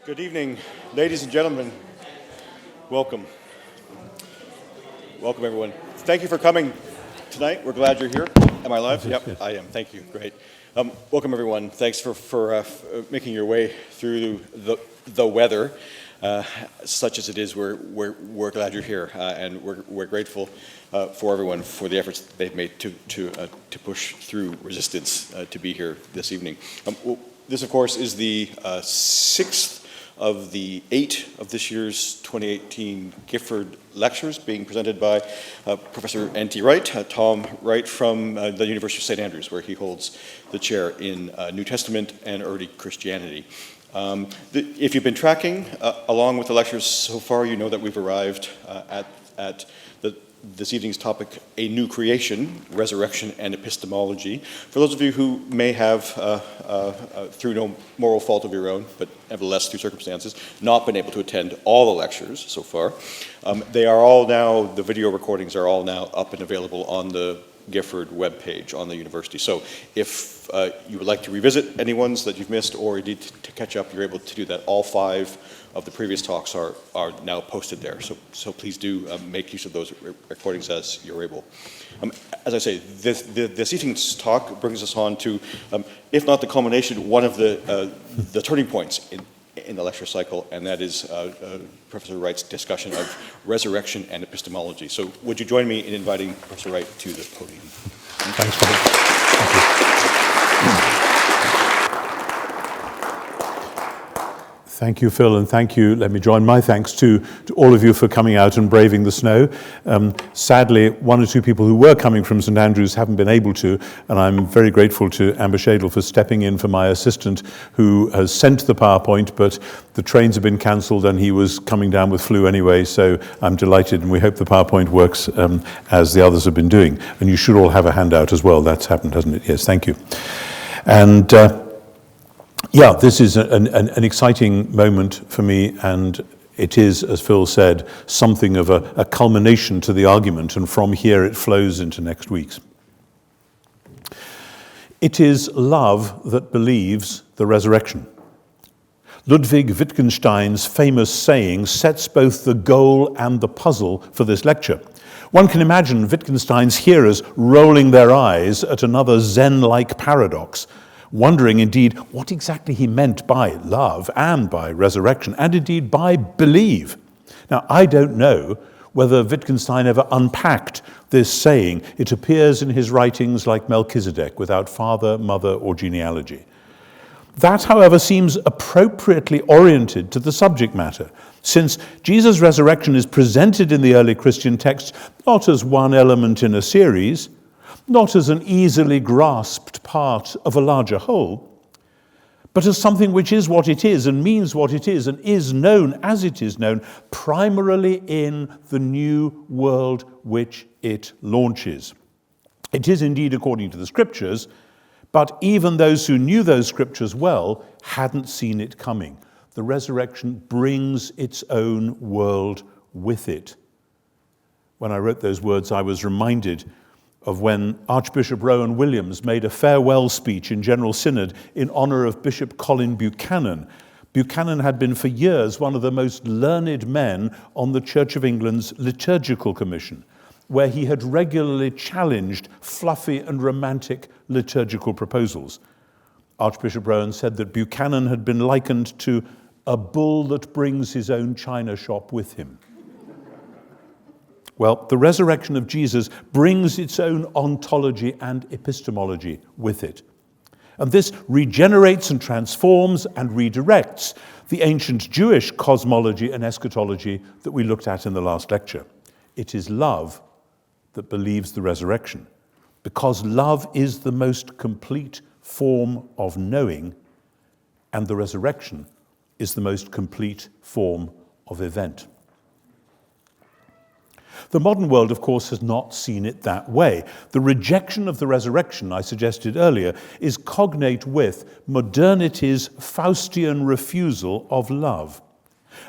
Good evening, ladies and gentlemen. Welcome. Welcome, everyone. Thank you for coming tonight. We're glad you're here. Am I live? Yep, I am. Thank you. Great. Welcome, everyone. Thanks for making your way through the weather, such as it is. We're glad you're here, and we're grateful for everyone for the efforts they've made to push through resistance to be here this evening. This, of course, is the sixth of the 8 of this year's 2018 Gifford lectures being presented by Professor N.T. Wright, Tom Wright from the University of St. Andrews, where he holds the chair in New Testament and early Christianity. If you've been tracking along with the lectures so far, you know that we've arrived at this evening's topic, a new creation, resurrection and epistemology. For those of you who may have, through no moral fault of your own, but nevertheless through circumstances, not been able to attend all the lectures so far, they are all now, the video recordings are all now up and available on the Gifford webpage on the university. So if you would like to revisit any ones that you've missed or indeed to catch up, you're able to do that. All 5 of the previous talks are now posted there. So please do make use of those recordings as you're able. As I say, this evening's talk brings us on to, if not the culmination, one of the turning points in the lecture cycle, and that is Professor Wright's discussion of resurrection and epistemology. So would you join me in inviting Professor Wright to the podium? Thanks, Philip. Thank you. Thank you, Phil, and thank you. Let me join my thanks to all of you for coming out and braving the snow. Sadly, 1 or 2 people who were coming from St. Andrews haven't been able to, and I'm very grateful to Amber Shadle for stepping in for my assistant, who has sent the PowerPoint, but the trains have been cancelled and he was coming down with flu anyway, so I'm delighted, and we hope the PowerPoint works as the others have been doing. And you should all have a handout as well. That's happened, hasn't it? Yes, thank you. And yeah, this is an exciting moment for me, and it is, as Phil said, something of a culmination to the argument, and from here it flows into next week's. It is love that believes the resurrection. Ludwig Wittgenstein's famous saying sets both the goal and the puzzle for this lecture. One can imagine Wittgenstein's hearers rolling their eyes at another Zen-like paradox, wondering indeed what exactly he meant by love and by resurrection, and indeed by believe. Now, I don't know whether Wittgenstein ever unpacked this saying. It appears in his writings like Melchizedek, without father, mother, or genealogy. That, however, seems appropriately oriented to the subject matter, since Jesus' resurrection is presented in the early Christian text not as one element in a series, not as an easily grasped part of a larger whole, but as something which is what it is and means what it is and is known as it is known, primarily in the new world which it launches. It is indeed according to the scriptures, but even those who knew those scriptures well hadn't seen it coming. The resurrection brings its own world with it. When I wrote those words, I was reminded of when Archbishop Rowan Williams made a farewell speech in General Synod in honor of Bishop Colin Buchanan. Buchanan had been for years one of the most learned men on the Church of England's liturgical commission, where he had regularly challenged fluffy and romantic liturgical proposals. Archbishop Rowan said that Buchanan had been likened to a bull that brings his own china shop with him. Well, the resurrection of Jesus brings its own ontology and epistemology with it. And this regenerates and transforms and redirects the ancient Jewish cosmology and eschatology that we looked at in the last lecture. It is love that believes the resurrection, because love is the most complete form of knowing, and the resurrection is the most complete form of event. The modern world, of course, has not seen it that way. The rejection of the resurrection, I suggested earlier, is cognate with modernity's Faustian refusal of love.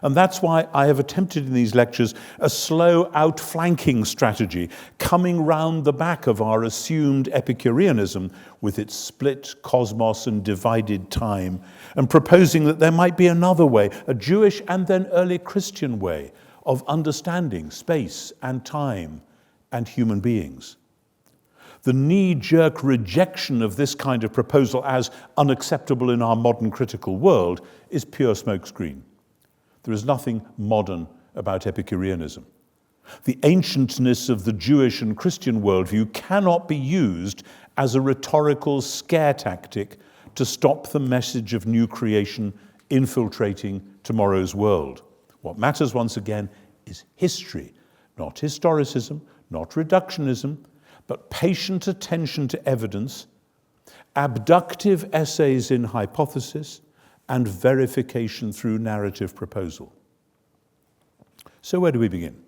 And that's why I have attempted in these lectures a slow outflanking strategy, coming round the back of our assumed Epicureanism with its split cosmos and divided time, and proposing that there might be another way, a Jewish and then early Christian way of understanding space and time and human beings. The knee-jerk rejection of this kind of proposal as unacceptable in our modern critical world is pure smokescreen. There is nothing modern about Epicureanism. The ancientness of the Jewish and Christian worldview cannot be used as a rhetorical scare tactic to stop the message of new creation infiltrating tomorrow's world. What matters, once again, is history, not historicism, not reductionism, but patient attention to evidence, abductive essays in hypothesis, and verification through narrative proposal. So where do we begin?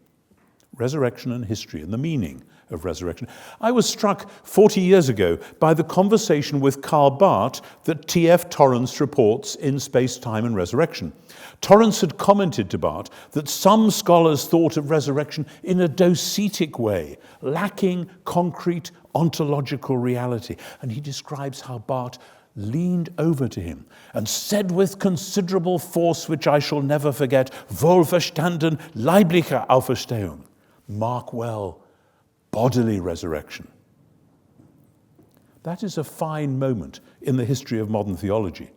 Resurrection and history and the meaning of resurrection. I was struck 40 years ago by the conversation with Karl Barth that T.F. Torrance reports in Space, Time and Resurrection. Torrance had commented to Barth that some scholars thought of resurrection in a docetic way, lacking concrete ontological reality. And he describes how Barth leaned over to him and said with considerable force, which I shall never forget, "Wohlverstanden, leibliche Auferstehung." Mark well, bodily resurrection. That is a fine moment in the history of modern theology.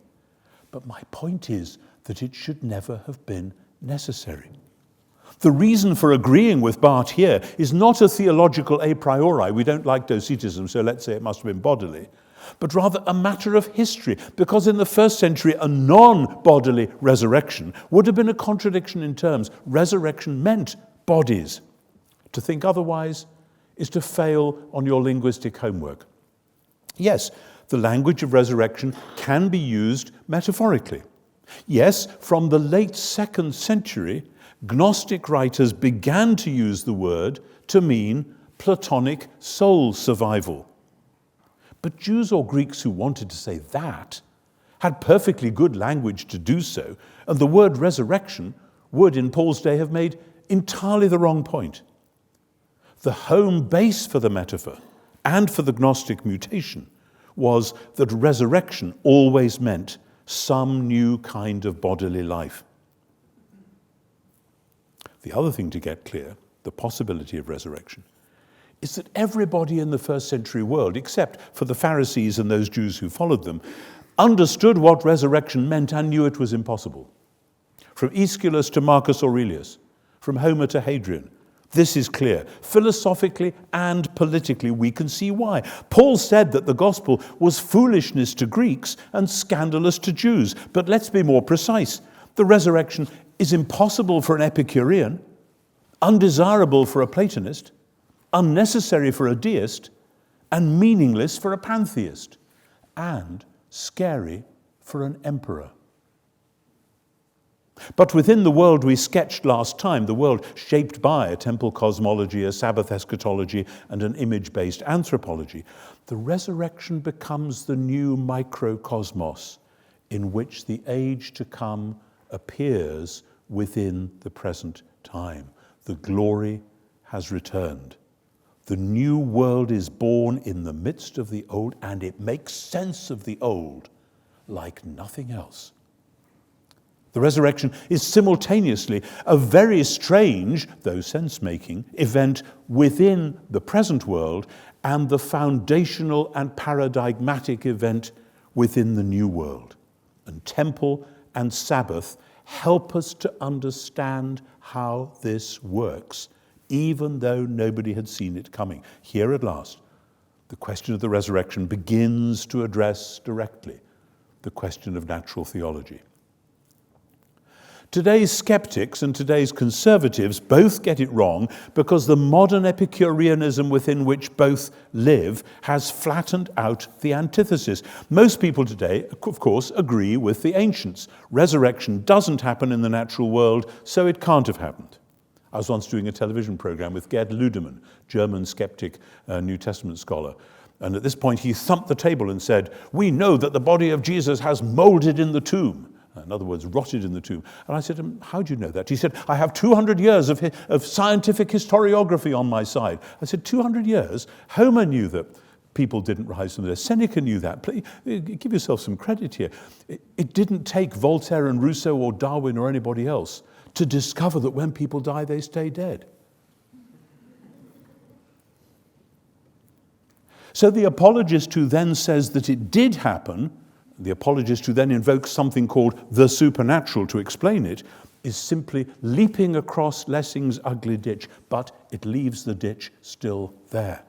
But my point is that it should never have been necessary. The reason for agreeing with Barth here is not a theological a priori. We don't like docetism, so let's say it must have been bodily, but rather a matter of history, because in the first century, a non-bodily resurrection would have been a contradiction in terms. Resurrection meant bodies. To think otherwise is to fail on your linguistic homework. Yes, the language of resurrection can be used metaphorically. Yes, from the late 2nd century, Gnostic writers began to use the word to mean Platonic soul survival. But Jews or Greeks who wanted to say that had perfectly good language to do so, and the word resurrection would, in Paul's day, have made entirely the wrong point. The home base for the metaphor and for the Gnostic mutation was that resurrection always meant some new kind of bodily life. The other thing to get clear, the possibility of resurrection, is that everybody in the first century world, except for the Pharisees and those Jews who followed them, understood what resurrection meant and knew it was impossible. From Aeschylus to Marcus Aurelius, from Homer to Hadrian, this is clear. Philosophically and politically, we can see why. Paul said that the gospel was foolishness to Greeks and scandalous to Jews. But let's be more precise. The resurrection is impossible for an Epicurean, undesirable for a Platonist, unnecessary for a deist, and meaningless for a pantheist, and scary for an emperor. But within the world we sketched last time, the world shaped by a temple cosmology, a Sabbath eschatology, and an image-based anthropology, the resurrection becomes the new microcosmos in which the age to come appears within the present time. The glory has returned. The new world is born in the midst of the old, and it makes sense of the old like nothing else. The resurrection is simultaneously a very strange, though sense-making, event within the present world and the foundational and paradigmatic event within the new world. And temple and Sabbath help us to understand how this works, even though nobody had seen it coming. Here at last, the question of the resurrection begins to address directly the question of natural theology. Today's skeptics and today's conservatives both get it wrong because the modern Epicureanism within which both live has flattened out the antithesis. Most people today, of course, agree with the ancients. Resurrection doesn't happen in the natural world, so it can't have happened. I was once doing a television program with Gerd Ludemann, German skeptic, New Testament scholar. And at this point he thumped the table and said, "We know that the body of Jesus has molded in the tomb." In other words, rotted in the tomb. And I said to him, how do you know that? He said, I have 200 years of scientific historiography on my side. I said, 200 years? Homer knew that people didn't rise from the dead. Seneca knew that. Please, give yourself some credit here. It didn't take Voltaire and Rousseau or Darwin or anybody else to discover that when people die, they stay dead. So the apologist who then says that it did happen, the apologist who then invokes something called the supernatural to explain it, is simply leaping across Lessing's ugly ditch, but it leaves the ditch still there.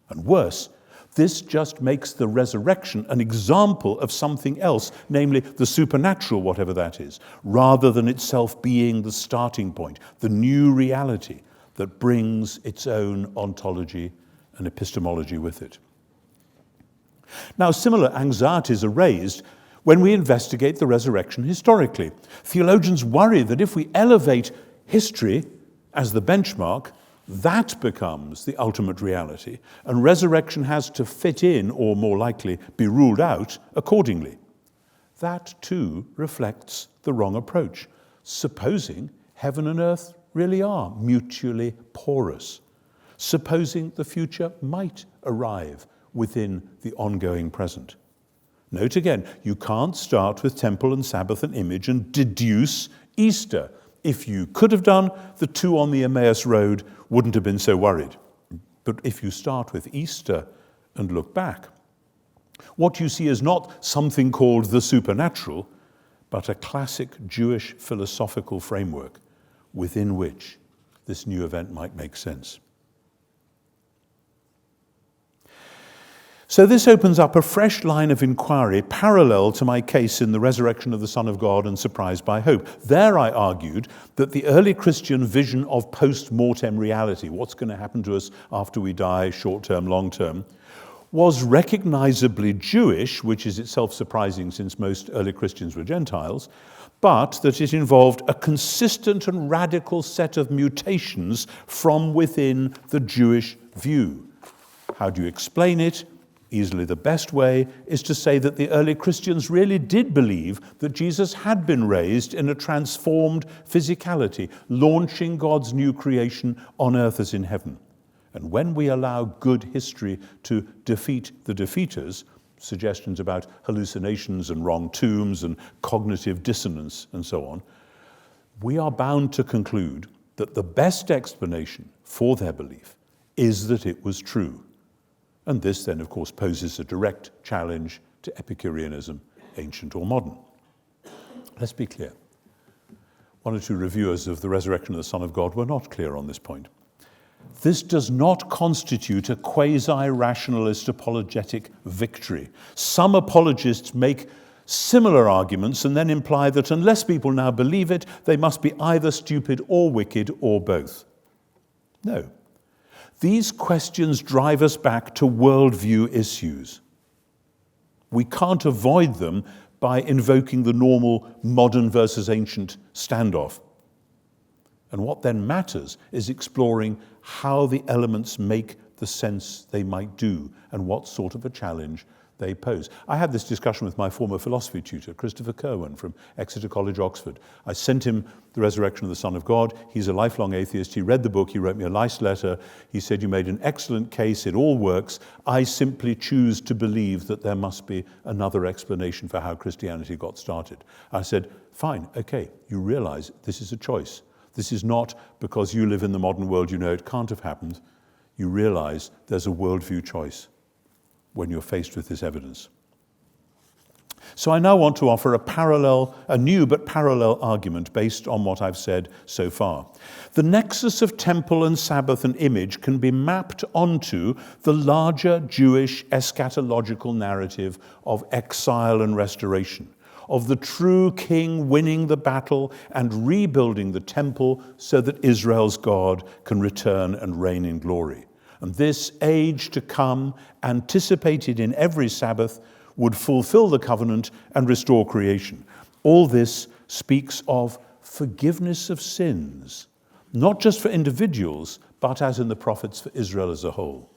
And worse, this just makes the resurrection an example of something else, namely the supernatural, whatever that is, rather than itself being the starting point, the new reality that brings its own ontology and epistemology with it. Now, similar anxieties are raised when we investigate the resurrection historically. Theologians worry that if we elevate history as the benchmark, that becomes the ultimate reality, and resurrection has to fit in, or more likely, be ruled out accordingly. That, too, reflects the wrong approach, supposing heaven and earth really are mutually porous, supposing the future might arrive within the ongoing present. Note again, you can't start with temple and Sabbath and image and deduce Easter. If you could have done, the two on the Emmaus Road wouldn't have been so worried. But if you start with Easter and look back, what you see is not something called the supernatural, but a classic Jewish philosophical framework within which this new event might make sense. So this opens up a fresh line of inquiry parallel to my case in the resurrection of the Son of God and Surprised by Hope. There I argued that the early Christian vision of post-mortem reality, what's going to happen to us after we die, short-term, long-term, was recognizably Jewish, which is itself surprising since most early Christians were Gentiles, but that it involved a consistent and radical set of mutations from within the Jewish view. How do you explain it? Easily the best way is to say that the early Christians really did believe that Jesus had been raised in a transformed physicality, launching God's new creation on earth as in heaven. And when we allow good history to defeat the defeaters, suggestions about hallucinations and wrong tombs and cognitive dissonance and so on, we are bound to conclude that the best explanation for their belief is that it was true. And this then, of course, poses a direct challenge to Epicureanism, ancient or modern. Let's be clear. One or two reviewers of the resurrection of the Son of God were not clear on this point. This does not constitute a quasi-rationalist apologetic victory. Some apologists make similar arguments and then imply that unless people now believe it, they must be either stupid or wicked or both. No. These questions drive us back to worldview issues. We can't avoid them by invoking the normal modern versus ancient standoff. And what then matters is exploring how the elements make the sense they might do and what sort of a challenge they pose. I had this discussion with my former philosophy tutor, Christopher Kerwin from Exeter College, Oxford. I sent him The Resurrection of the Son of God. He's a lifelong atheist. He read the book. He wrote me a nice letter. He said, "You made an excellent case. It all works. I simply choose to believe that there must be another explanation for how Christianity got started." I said, "Fine, okay, you realize this is a choice. This is not because you live in the modern world, you know it can't have happened. You realize there's a worldview choice when you're faced with this evidence." So I now want to offer a new but parallel argument based on what I've said so far. The nexus of temple and Sabbath and image can be mapped onto the larger Jewish eschatological narrative of exile and restoration, of the true king winning the battle and rebuilding the temple so that Israel's God can return and reign in glory. And this age to come, anticipated in every Sabbath, would fulfill the covenant and restore creation. All this speaks of forgiveness of sins, not just for individuals, but as in the prophets for Israel as a whole.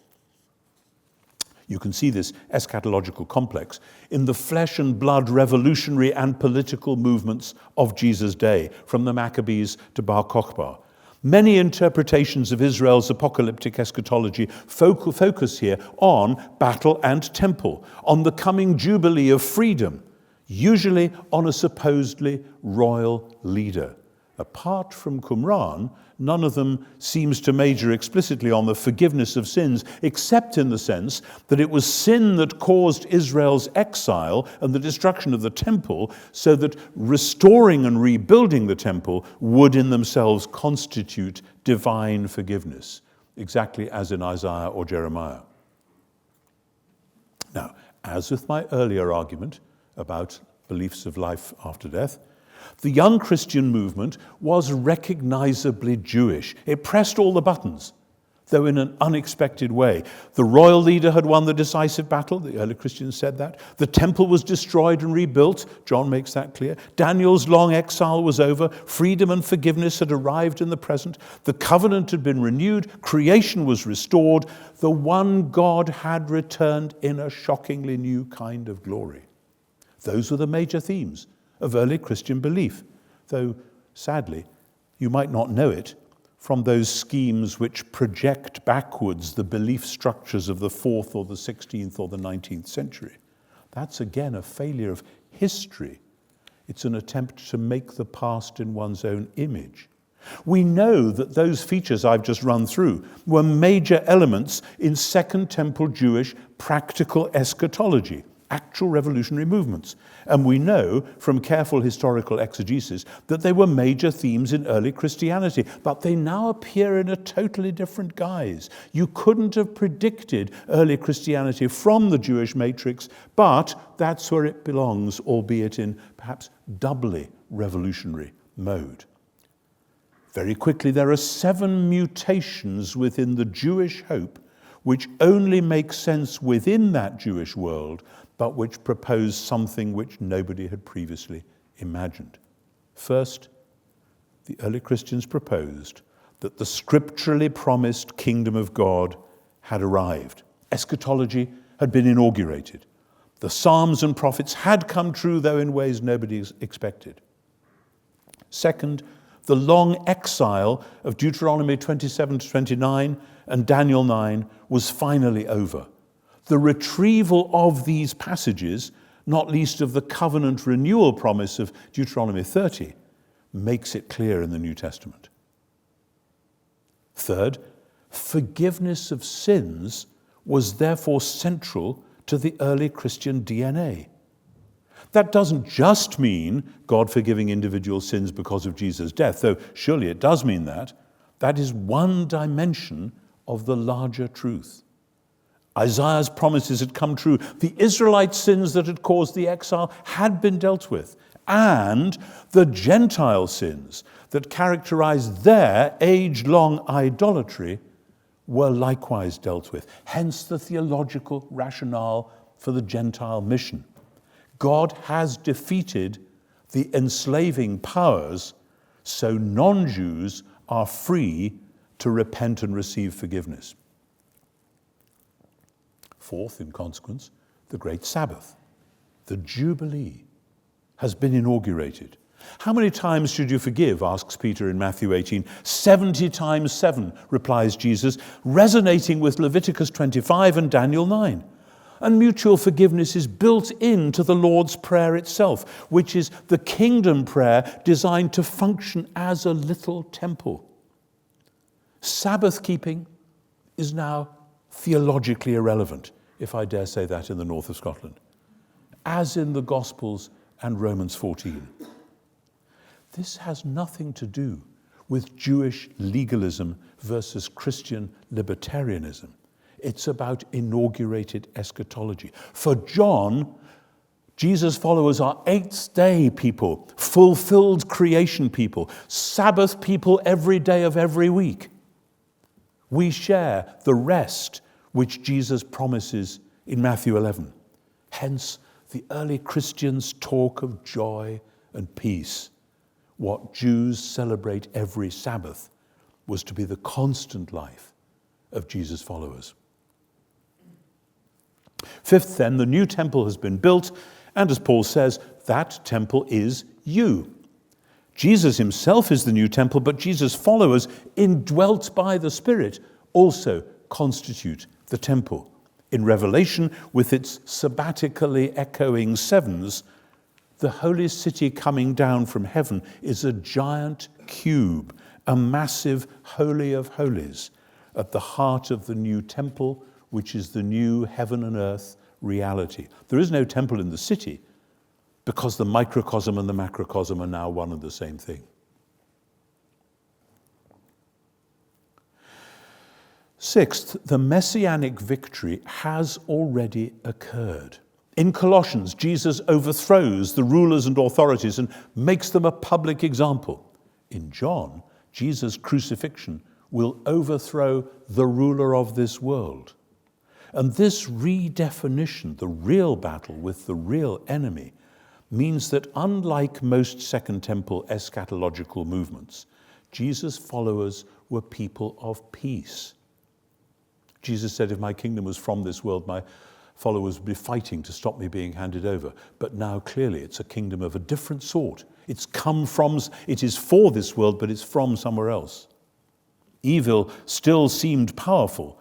You can see this eschatological complex in the flesh and blood revolutionary and political movements of Jesus' day, from the Maccabees to Bar Kokhba. Many interpretations of Israel's apocalyptic eschatology focus here on battle and temple, on the coming jubilee of freedom, usually on a supposedly royal leader. Apart from Qumran, none of them seems to major explicitly on the forgiveness of sins, except in the sense that it was sin that caused Israel's exile and the destruction of the temple, so that restoring and rebuilding the temple would in themselves constitute divine forgiveness, exactly as in Isaiah or Jeremiah. Now, as with my earlier argument about beliefs of life after death, the young Christian movement was recognizably Jewish. It pressed all the buttons, though in an unexpected way. The royal leader had won the decisive battle. The early Christians said that. The temple was destroyed and rebuilt. John makes that clear. Daniel's long exile was over. Freedom and forgiveness had arrived in the present. The covenant had been renewed. Creation was restored. The one God had returned in a shockingly new kind of glory. Those were the major themes of early Christian belief, though, sadly, you might not know it from those schemes which project backwards the belief structures of the 4th or the 16th or the 19th century. That's again a failure of history. It's an attempt to make the past in one's own image. We know that those features I've just run through were major elements in Second Temple Jewish practical eschatology, actual revolutionary movements. And we know from careful historical exegesis that they were major themes in early Christianity, but they now appear in a totally different guise. You couldn't have predicted early Christianity from the Jewish matrix, but that's where it belongs, albeit in perhaps doubly revolutionary mode. Very quickly, there are 7 mutations within the Jewish hope which only make sense within that Jewish world, but which propose something which nobody had previously imagined. First, the early Christians proposed that the scripturally promised kingdom of God had arrived. Eschatology had been inaugurated. The Psalms and prophets had come true, though in ways nobody expected. Second, the long exile of Deuteronomy 27 to 29 and Daniel 9 was finally over. The retrieval of these passages, not least of the covenant renewal promise of Deuteronomy 30, makes it clear in the New Testament. Third, forgiveness of sins was therefore central to the early Christian DNA. That doesn't just mean God forgiving individual sins because of Jesus' death, though surely it does mean that. That is one dimension of the larger truth. Isaiah's promises had come true. The Israelite sins that had caused the exile had been dealt with, and the Gentile sins that characterized their age-long idolatry were likewise dealt with. Hence the theological rationale for the Gentile mission. God has defeated the enslaving powers, so non-Jews are free to repent and receive forgiveness. Fourth, in consequence, the great Sabbath, the Jubilee, has been inaugurated. How many times should you forgive, asks Peter in Matthew 18. 70 times 7, replies Jesus, resonating with Leviticus 25 and Daniel 9. And mutual forgiveness is built into the Lord's Prayer itself, which is the kingdom prayer designed to function as a little temple. Sabbath keeping is now theologically irrelevant, if I dare say that in the north of Scotland, as in the Gospels and Romans 14. This has nothing to do with Jewish legalism versus Christian libertarianism. It's about inaugurated eschatology. For John, Jesus' followers are eighth-day people, fulfilled creation people, Sabbath people every day of every week. We share the rest which Jesus promises in Matthew 11. Hence, the early Christians talk of joy and peace. What Jews celebrate every Sabbath was to be the constant life of Jesus' followers. Fifth, then, the new temple has been built, and as Paul says, that temple is you. Jesus himself is the new temple, but Jesus' followers, indwelt by the Spirit, also constitute the temple. In Revelation, with its sabbatically echoing sevens, the holy city coming down from heaven is a giant cube, a massive holy of holies, at the heart of the new temple, which is the new heaven and earth reality. There is no temple in the city, because the microcosm and the macrocosm are now one and the same thing. Sixth, the messianic victory has already occurred. In Colossians, Jesus overthrows the rulers and authorities and makes them a public example. In John, Jesus' crucifixion will overthrow the ruler of this world. And this redefinition, the real battle with the real enemy, means that unlike most Second Temple eschatological movements, Jesus' followers were people of peace. Jesus said, if my kingdom was from this world, my followers would be fighting to stop me being handed over. But now clearly it's a kingdom of a different sort. It is for this world, but it's from somewhere else. Evil still seemed powerful,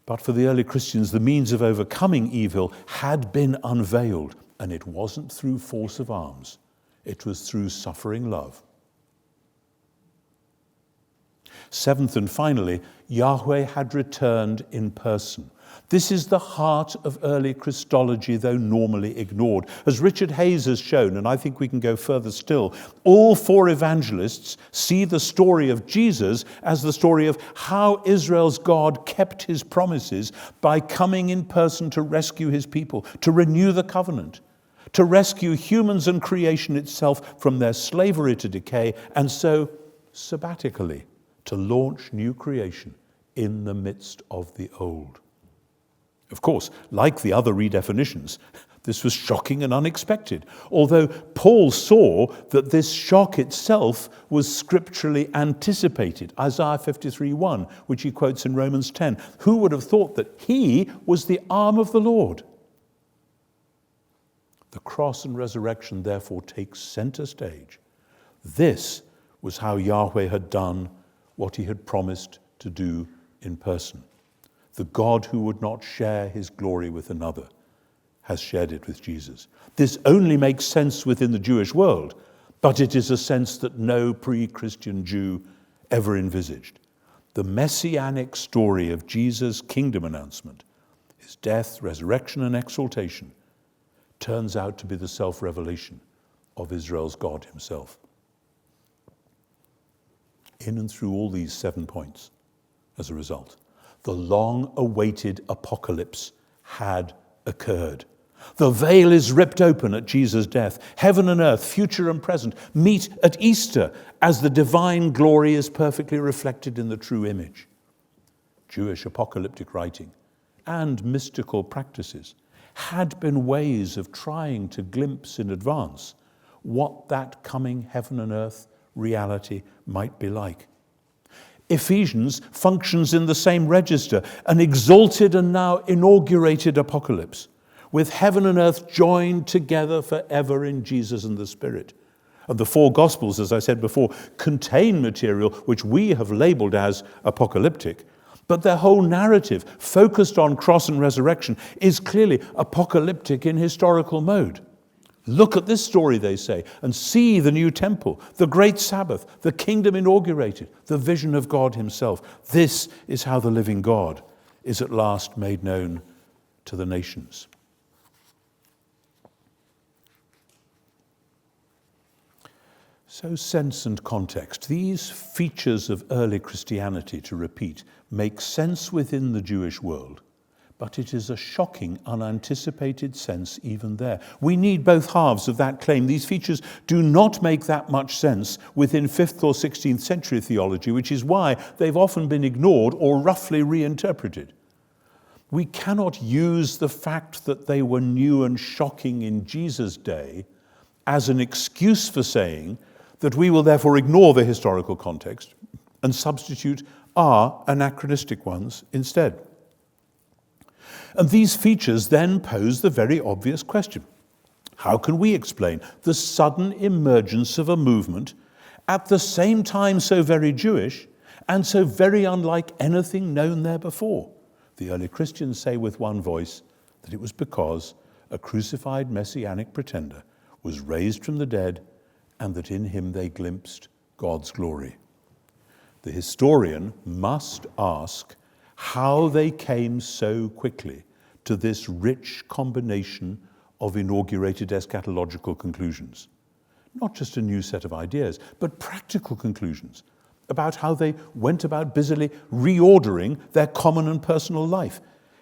but for the early Christians, the means of overcoming evil had been unveiled, and it wasn't through force of arms. It was through suffering love. Seventh and finally, Yahweh had returned in person. This is the heart of early Christology, though normally ignored. As Richard Hayes has shown, and I think we can go further still, all four evangelists see the story of Jesus as the story of how Israel's God kept his promises by coming in person to rescue his people, to renew the covenant, to rescue humans and creation itself from their slavery to decay, and so sabbatically to launch new creation in the midst of the old. Of course, like the other redefinitions, this was shocking and unexpected, although Paul saw that this shock itself was scripturally anticipated. Isaiah 53:1, which he quotes in Romans 10. Who would have thought that he was the arm of the Lord? The cross and resurrection therefore takes center stage. This was how Yahweh had done what he had promised to do in person. The God who would not share his glory with another has shared it with Jesus. This only makes sense within the Jewish world, but it is a sense that no pre-Christian Jew ever envisaged. The messianic story of Jesus' kingdom announcement, his death, resurrection, and exaltation, turns out to be the self-revelation of Israel's God himself. In and through all these 7 points, as a result, the long-awaited apocalypse had occurred. The veil is ripped open at Jesus' death. Heaven and earth, future and present, meet at Easter as the divine glory is perfectly reflected in the true image. Jewish apocalyptic writing and mystical practices had been ways of trying to glimpse in advance what that coming heaven and earth reality might be like. Ephesians functions in the same register, an exalted and now inaugurated apocalypse, with heaven and earth joined together forever in Jesus and the Spirit. And the four Gospels, as I said before, contain material which we have labeled as apocalyptic, but their whole narrative, focused on cross and resurrection, is clearly apocalyptic in historical mode. Look at this story, they say, and see the new temple, the great Sabbath, the kingdom inaugurated, the vision of God himself. This is how the living God is at last made known to the nations. So sense and context, these features of early Christianity, to repeat, make sense within the Jewish world, but it is a shocking, unanticipated sense even there. We need both halves of that claim. These features do not make that much sense within 5th or 16th century theology, which is why they've often been ignored or roughly reinterpreted. We cannot use the fact that they were new and shocking in Jesus' day as an excuse for saying that we will therefore ignore the historical context and substitute our anachronistic ones instead. And these features then pose the very obvious question. How can we explain the sudden emergence of a movement at the same time so very Jewish and so very unlike anything known there before? The early Christians say with one voice that it was because a crucified messianic pretender was raised from the dead and that in him they glimpsed God's glory. The historian must ask how they came so quickly to this rich combination of inaugurated eschatological conclusions. Not just a new set of ideas, but practical conclusions about how they went about busily reordering their common and personal life.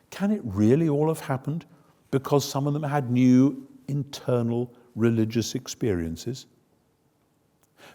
Can it really all have happened because some of them had new internal religious experiences?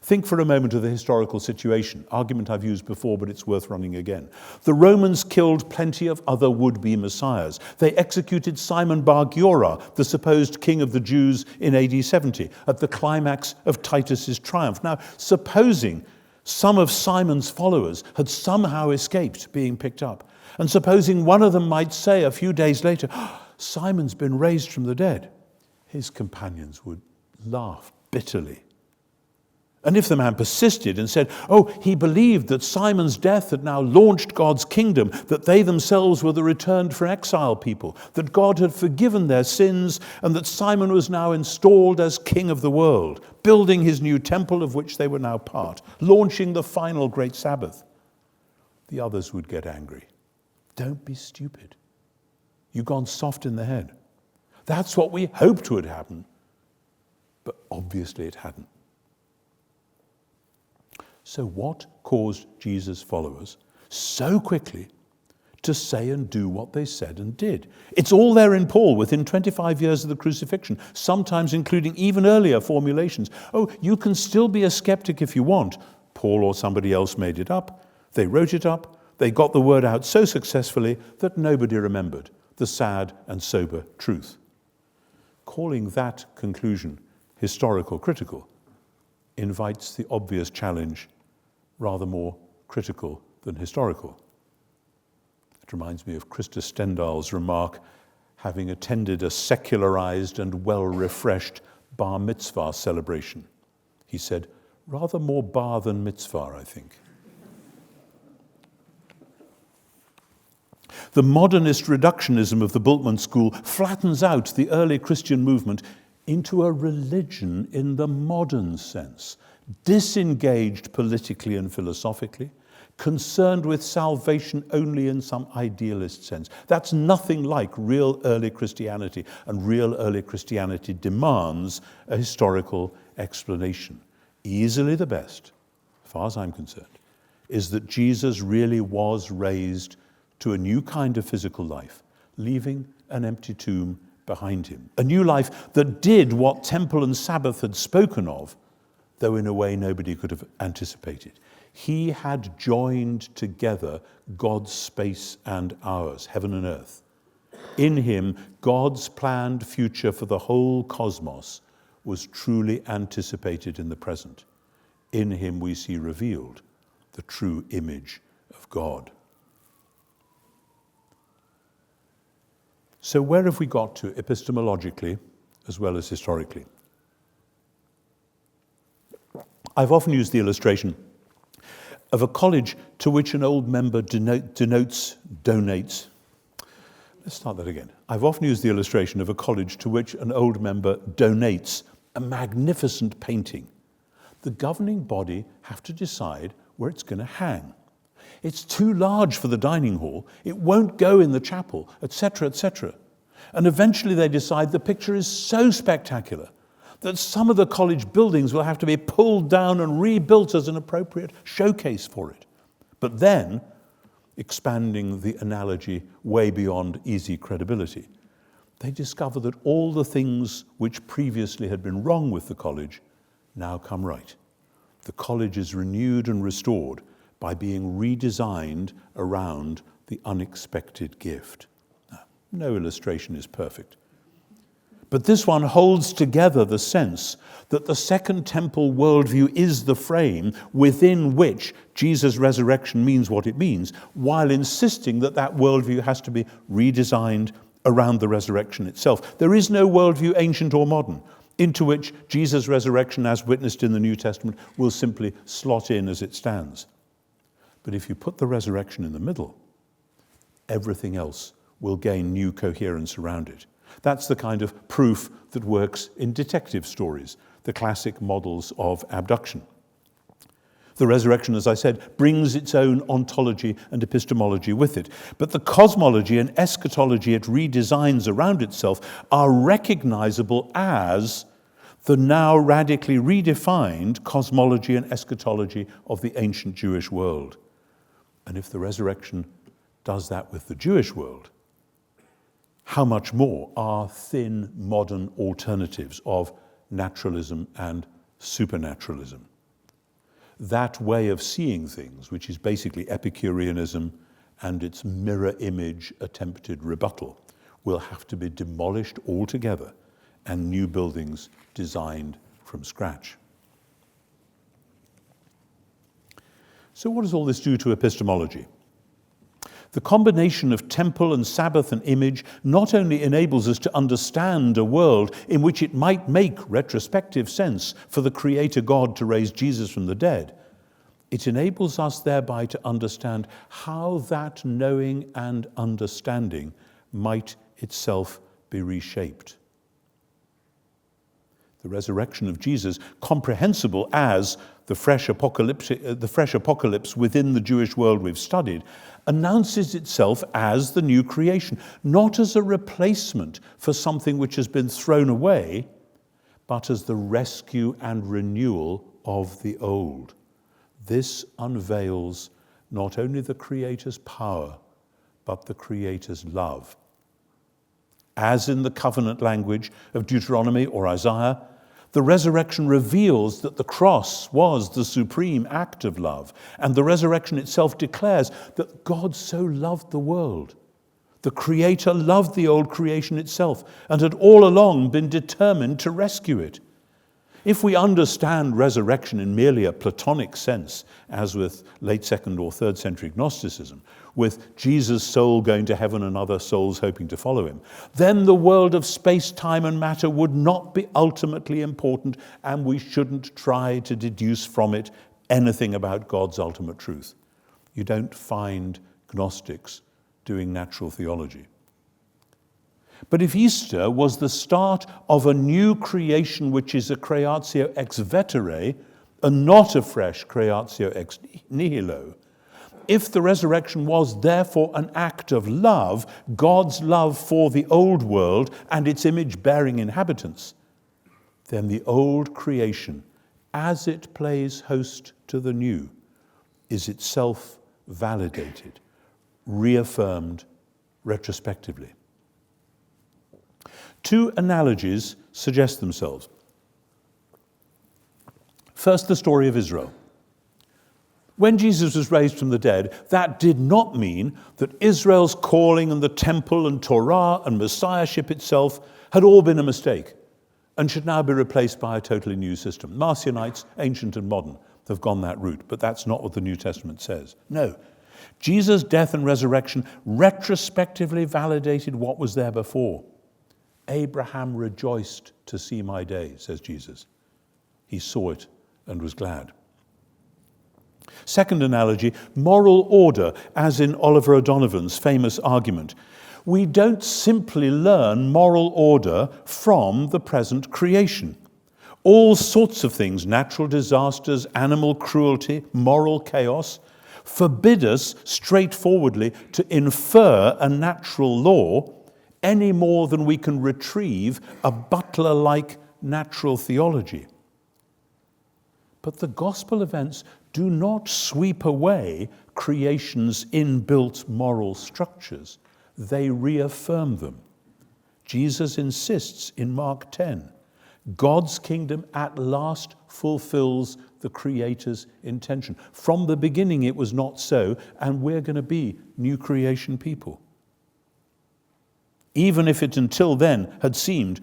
Think for a moment of the historical situation, argument I've used before, but it's worth running again. The Romans killed plenty of other would-be messiahs. They executed Simon Bar Giora, the supposed king of the Jews, in AD 70, at the climax of Titus's triumph. Now, supposing some of Simon's followers had somehow escaped being picked up, and supposing one of them might say a few days later, Simon's been raised from the dead, his companions would laugh bitterly. And if the man persisted and said, he believed that Simon's death had now launched God's kingdom, that they themselves were the returned from exile people, that God had forgiven their sins, and that Simon was now installed as king of the world, building his new temple of which they were now part, launching the final great Sabbath, the others would get angry. Don't be stupid. You've gone soft in the head. That's what we hoped would happen, but obviously it hadn't. So what caused Jesus' followers so quickly to say and do what they said and did? It's all there in Paul within 25 years of the crucifixion, sometimes including even earlier formulations. You can still be a skeptic if you want. Paul or somebody else made it up. They wrote it up. They got the word out so successfully that nobody remembered the sad and sober truth. Calling that conclusion historical critical invites the obvious challenge, rather more critical than historical. It reminds me of Christa Stendhal's remark, having attended a secularized and well-refreshed bar mitzvah celebration. He said, rather more bar than mitzvah, I think. The modernist reductionism of the Bultmann school flattens out the early Christian movement into a religion in the modern sense, disengaged politically and philosophically, concerned with salvation only in some idealist sense. That's nothing like real early Christianity, and real early Christianity demands a historical explanation. Easily the best, as far as I'm concerned, is that Jesus really was raised to a new kind of physical life, leaving an empty tomb behind him. A new life that did what Temple and Sabbath had spoken of, though in a way nobody could have anticipated. He had joined together God's space and ours, heaven and earth. In him, God's planned future for the whole cosmos was truly anticipated in the present. In him we see revealed the true image of God. So where have we got to epistemologically as well as historically? I've often used the illustration of a college to which an old member donates. Let's start that again. I've often used the illustration of a college to which an old member donates a magnificent painting. The governing body have to decide where it's going to hang. It's too large for the dining hall, it won't go in the chapel, etc., etc. And eventually they decide the picture is so spectacular that some of the college buildings will have to be pulled down and rebuilt as an appropriate showcase for it. But then, expanding the analogy way beyond easy credibility, they discover that all the things which previously had been wrong with the college now come right. The college is renewed and restored by being redesigned around the unexpected gift. Now, no illustration is perfect, But this one holds together the sense that the Second Temple worldview is the frame within which Jesus' resurrection means what it means, while insisting that that worldview has to be redesigned around the resurrection itself. There is no worldview, ancient or modern, into which Jesus' resurrection, as witnessed in the New Testament, will simply slot in as it stands. But if you put the resurrection in the middle, everything else will gain new coherence around it. That's the kind of proof that works in detective stories, the classic models of abduction. The resurrection, as I said, brings its own ontology and epistemology with it. But the cosmology and eschatology it redesigns around itself are recognizable as the now radically redefined cosmology and eschatology of the ancient Jewish world. And if the resurrection does that with the Jewish world, how much more are thin modern alternatives of naturalism and supernaturalism? That way of seeing things, which is basically Epicureanism and its mirror image attempted rebuttal, will have to be demolished altogether and new buildings designed from scratch. So what does all this do to epistemology? The combination of temple and Sabbath and image not only enables us to understand a world in which it might make retrospective sense for the Creator God to raise Jesus from the dead, it enables us thereby to understand how that knowing and understanding might itself be reshaped. The resurrection of Jesus, comprehensible as the fresh apocalypse within the Jewish world we've studied, announces itself as the new creation, not as a replacement for something which has been thrown away, but as the rescue and renewal of the old. This unveils not only the Creator's power, but the Creator's love. As in the covenant language of Deuteronomy or Isaiah, the resurrection reveals that the cross was the supreme act of love, and the resurrection itself declares that God so loved the world. The Creator loved the old creation itself and had all along been determined to rescue it. If we understand resurrection in merely a Platonic sense, as with late 2nd or 3rd century Gnosticism, with Jesus' soul going to heaven and other souls hoping to follow him, then the world of space, time, and matter would not be ultimately important, and we shouldn't try to deduce from it anything about God's ultimate truth. You don't find Gnostics doing natural theology. But if Easter was the start of a new creation which is a creatio ex vetere and not a fresh creatio ex nihilo, if the resurrection was therefore an act of love, God's love for the old world and its image-bearing inhabitants, then the old creation, as it plays host to the new, is itself validated, reaffirmed retrospectively. Two analogies suggest themselves. First, the story of Israel. When Jesus was raised from the dead, that did not mean that Israel's calling and the temple and Torah and Messiahship itself had all been a mistake and should now be replaced by a totally new system. Marcionites, ancient and modern, have gone that route, but that's not what the New Testament says. No. Jesus' death and resurrection retrospectively validated what was there before. Abraham rejoiced to see my day, says Jesus. He saw it and was glad. Second analogy, moral order, as in Oliver O'Donovan's famous argument. We don't simply learn moral order from the present creation. All sorts of things, natural disasters, animal cruelty, moral chaos, forbid us straightforwardly to infer a natural law any more than we can retrieve a Butler-like natural theology. But the gospel events do not sweep away creation's inbuilt moral structures. They reaffirm them. Jesus insists in Mark 10, God's kingdom at last fulfills the Creator's intention. From the beginning it was not so, and we're going to be new creation people. Even if it until then had seemed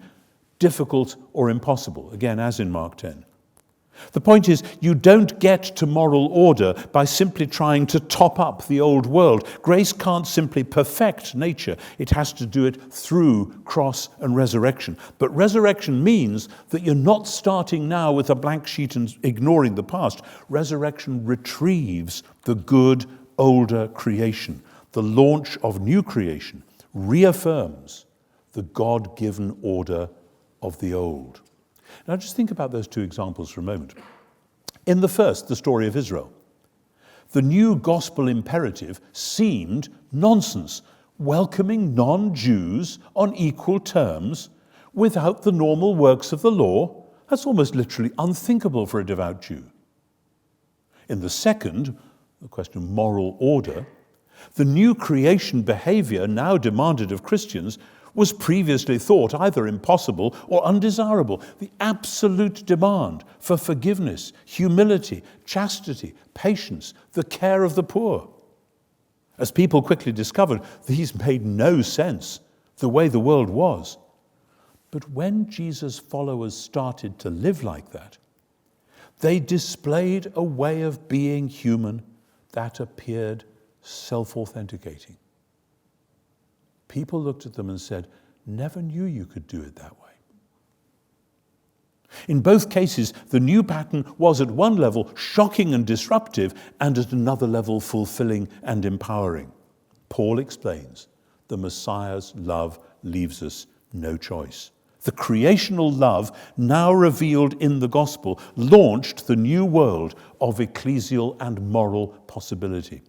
difficult or impossible, again, as in Mark 10. The point is, you don't get to moral order by simply trying to top up the old world. Grace can't simply perfect nature. It has to do it through cross and resurrection. But resurrection means that you're not starting now with a blank sheet and ignoring the past. Resurrection retrieves the good, older creation. The launch of new creation reaffirms the God-given order of the old. Now just think about those two examples for a moment. In the first, the story of Israel, the new gospel imperative seemed nonsense, welcoming non-Jews on equal terms without the normal works of the law. That's almost literally unthinkable for a devout Jew. In the second, the question of moral order, the new creation behavior now demanded of Christians was previously thought either impossible or undesirable. The absolute demand for forgiveness, humility, chastity, patience, the care of the poor. As people quickly discovered, these made no sense the way the world was. But when Jesus' followers started to live like that, they displayed a way of being human that appeared self-authenticating. People looked at them and said, "Never knew you could do it that way." In both cases, the new pattern was at one level shocking and disruptive, and at another level fulfilling and empowering. Paul explains, the Messiah's love leaves us no choice. The creational love, now revealed in the gospel, launched the new world of ecclesial and moral possibility.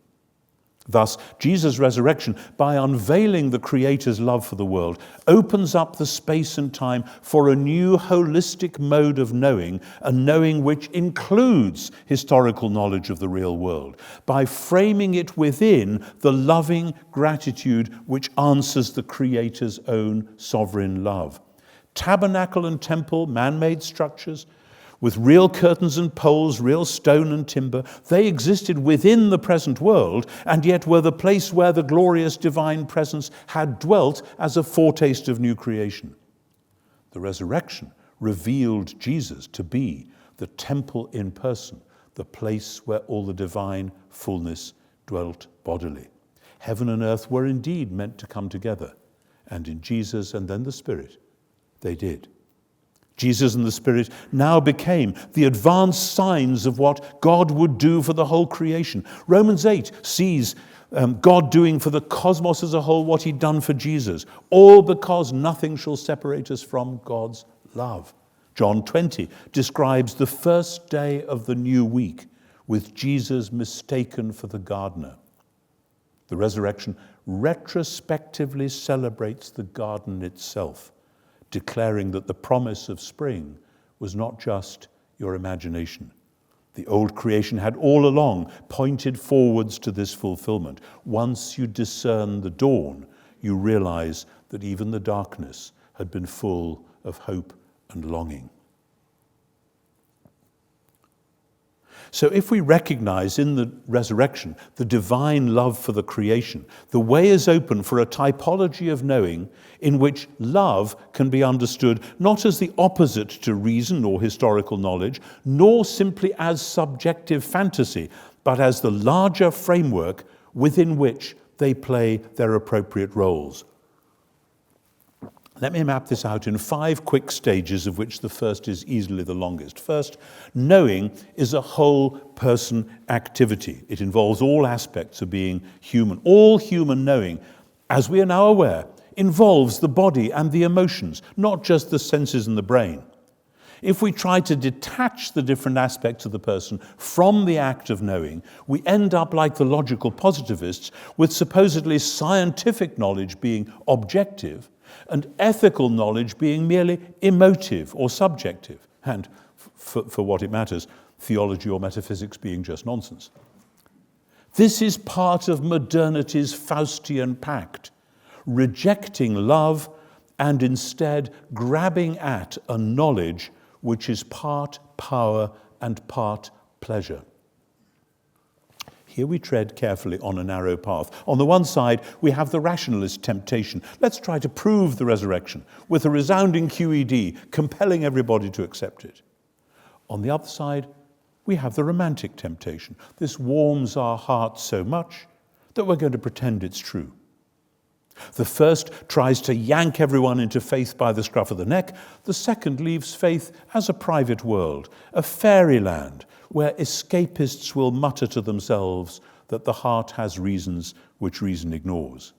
Thus, Jesus' resurrection, by unveiling the Creator's love for the world, opens up the space and time for a new holistic mode of knowing, a knowing which includes historical knowledge of the real world, by framing it within the loving gratitude which answers the Creator's own sovereign love. Tabernacle and temple, man-made structures, with real curtains and poles, real stone and timber, they existed within the present world, and yet were the place where the glorious divine presence had dwelt as a foretaste of new creation. The resurrection revealed Jesus to be the temple in person, the place where all the divine fullness dwelt bodily. Heaven and earth were indeed meant to come together, and in Jesus and then the Spirit, they did. Jesus and the Spirit now became the advanced signs of what God would do for the whole creation. Romans 8 sees God doing for the cosmos as a whole what he'd done for Jesus, all because nothing shall separate us from God's love. John 20 describes the first day of the new week with Jesus mistaken for the gardener. The resurrection retrospectively celebrates the garden itself, declaring that the promise of spring was not just your imagination. The old creation had all along pointed forwards to this fulfillment. Once you discern the dawn, you realize that even the darkness had been full of hope and longing. So if we recognize in the resurrection the divine love for the creation, the way is open for a typology of knowing in which love can be understood not as the opposite to reason or historical knowledge, nor simply as subjective fantasy, but as the larger framework within which they play their appropriate roles. Let me map this out in 5 quick stages, of which the first is easily the longest. First, knowing is a whole person activity. It involves all aspects of being human. All human knowing, as we are now aware, involves the body and the emotions, not just the senses and the brain. If we try to detach the different aspects of the person from the act of knowing, we end up like the logical positivists, with supposedly scientific knowledge being objective and ethical knowledge being merely emotive or subjective, and, for what it matters, theology or metaphysics being just nonsense. This is part of modernity's Faustian pact, rejecting love and instead grabbing at a knowledge which is part power and part pleasure. Here we tread carefully on a narrow path. On the one side, we have the rationalist temptation. Let's try to prove the resurrection with a resounding QED, compelling everybody to accept it. On the other side, we have the romantic temptation. This warms our hearts so much that we're going to pretend it's true. The first tries to yank everyone into faith by the scruff of the neck. The second leaves faith as a private world, a fairyland where escapists will mutter to themselves that the heart has reasons which reason ignores.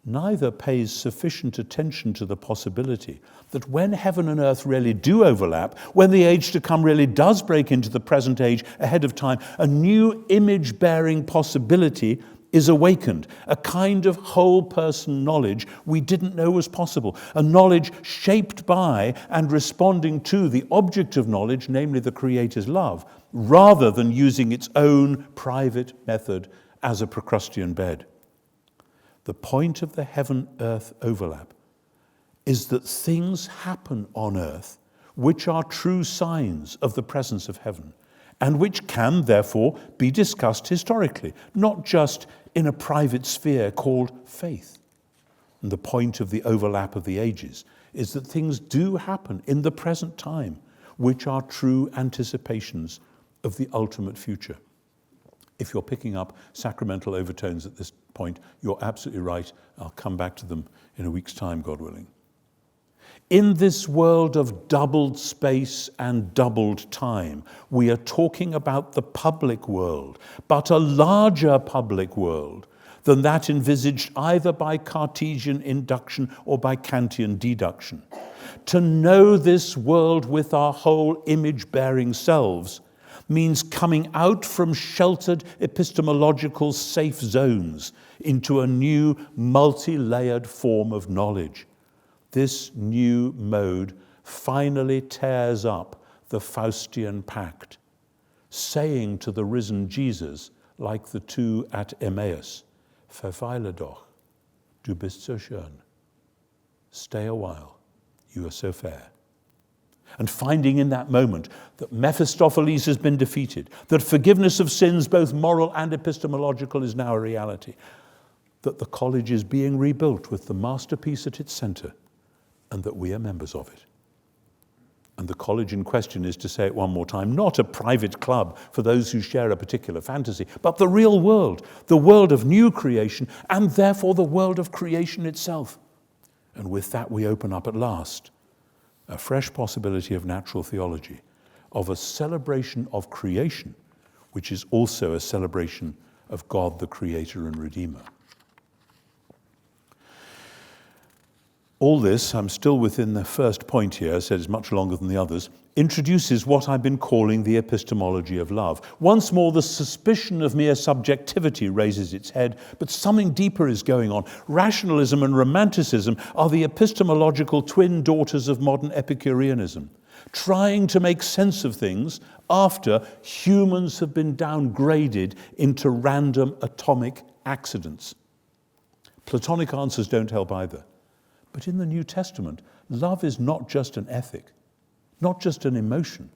Neither pays sufficient attention to the possibility that when heaven and earth really do overlap, when the age to come really does break into the present age ahead of time, a new image-bearing possibility is awakened, a kind of whole-person knowledge we didn't know was possible, a knowledge shaped by and responding to the object of knowledge, namely the Creator's love, rather than using its own private method as a Procrustean bed. The point of the heaven-earth overlap is that things happen on earth which are true signs of the presence of heaven, and which can, therefore, be discussed historically, not just in a private sphere called faith. And the point of the overlap of the ages is that things do happen in the present time, which are true anticipations of the ultimate future. If you're picking up sacramental overtones at this point, you're absolutely right. I'll come back to them in a week's time, God willing. In this world of doubled space and doubled time, we are talking about the public world, but a larger public world than that envisaged either by Cartesian induction or by Kantian deduction. To know this world with our whole image-bearing selves means coming out from sheltered epistemological safe zones into a new multi-layered form of knowledge. This new mode finally tears up the Faustian pact, saying to the risen Jesus, like the two at Emmaus, "Verweile doch, du bist so schön." Stay a while, you are so fair. And finding in that moment that Mephistopheles has been defeated, that forgiveness of sins, both moral and epistemological, is now a reality, that the college is being rebuilt with the masterpiece at its center, and that we are members of it. And the college in question is, to say it one more time, not a private club for those who share a particular fantasy, but the real world, the world of new creation, and therefore the world of creation itself. And with that we open up at last a fresh possibility of natural theology, of a celebration of creation, which is also a celebration of God the Creator and Redeemer. All this, I'm still within the first point here, I said it's much longer than the others, introduces what I've been calling the epistemology of love. Once more, the suspicion of mere subjectivity raises its head, but something deeper is going on. Rationalism and romanticism are the epistemological twin daughters of modern Epicureanism, trying to make sense of things after humans have been downgraded into random atomic accidents. Platonic answers don't help either. But in the New Testament, love is not just an ethic, not just an emotion,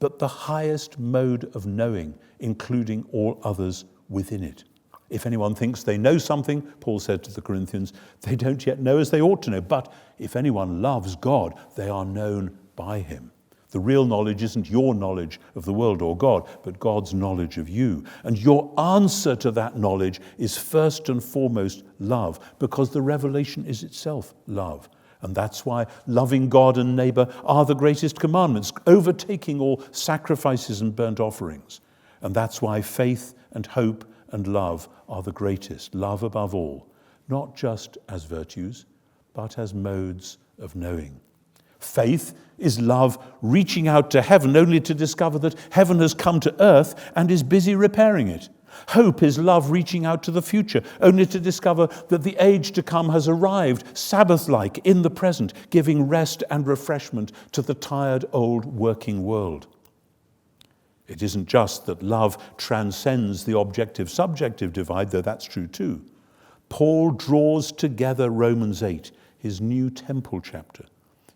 but the highest mode of knowing, including all others within it. If anyone thinks they know something, Paul said to the Corinthians, they don't yet know as they ought to know. But if anyone loves God, they are known by him. The real knowledge isn't your knowledge of the world or God, but God's knowledge of you. And your answer to that knowledge is first and foremost love, because the revelation is itself love. And that's why loving God and neighbor are the greatest commandments, overtaking all sacrifices and burnt offerings. And that's why faith and hope and love are the greatest, love above all, not just as virtues, but as modes of knowing. Faith is love reaching out to heaven only to discover that heaven has come to earth and is busy repairing it. Hope is love reaching out to the future only to discover that the age to come has arrived, Sabbath-like, in the present, giving rest and refreshment to the tired old working world. It isn't just that love transcends the objective-subjective divide, though that's true too. Paul draws together Romans 8, his new temple chapter,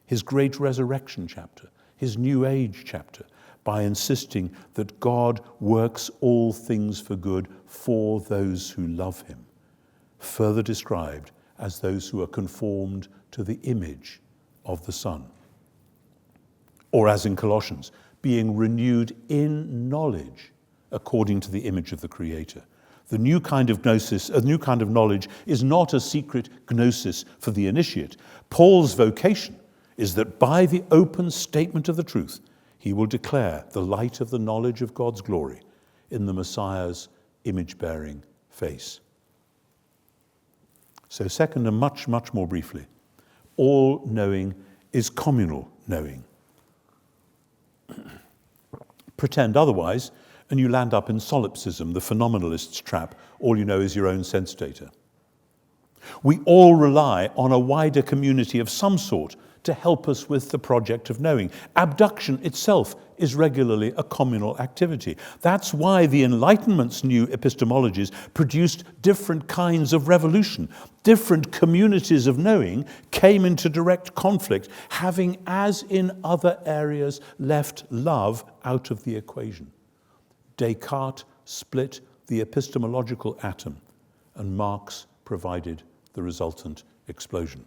his great resurrection chapter, his new age chapter, by insisting that God works all things for good for those who love him, further described as those who are conformed to the image of the Son. Or as in Colossians, being renewed in knowledge according to the image of the Creator. The new kind of gnosis, a new kind of knowledge, is not a secret gnosis for the initiate. Paul's vocation is that by the open statement of the truth, he will declare the light of the knowledge of God's glory in the Messiah's image-bearing face. So second, and much, much more briefly, all knowing is communal knowing. Pretend otherwise, and you land up in solipsism, the phenomenalist's trap. All you know is your own sense data. We all rely on a wider community of some sort to help us with the project of knowing. Abduction itself is regularly a communal activity. That's why the Enlightenment's new epistemologies produced different kinds of revolution. Different communities of knowing came into direct conflict, having, as in other areas, left love out of the equation. Descartes split the epistemological atom, and Marx provided the resultant explosion.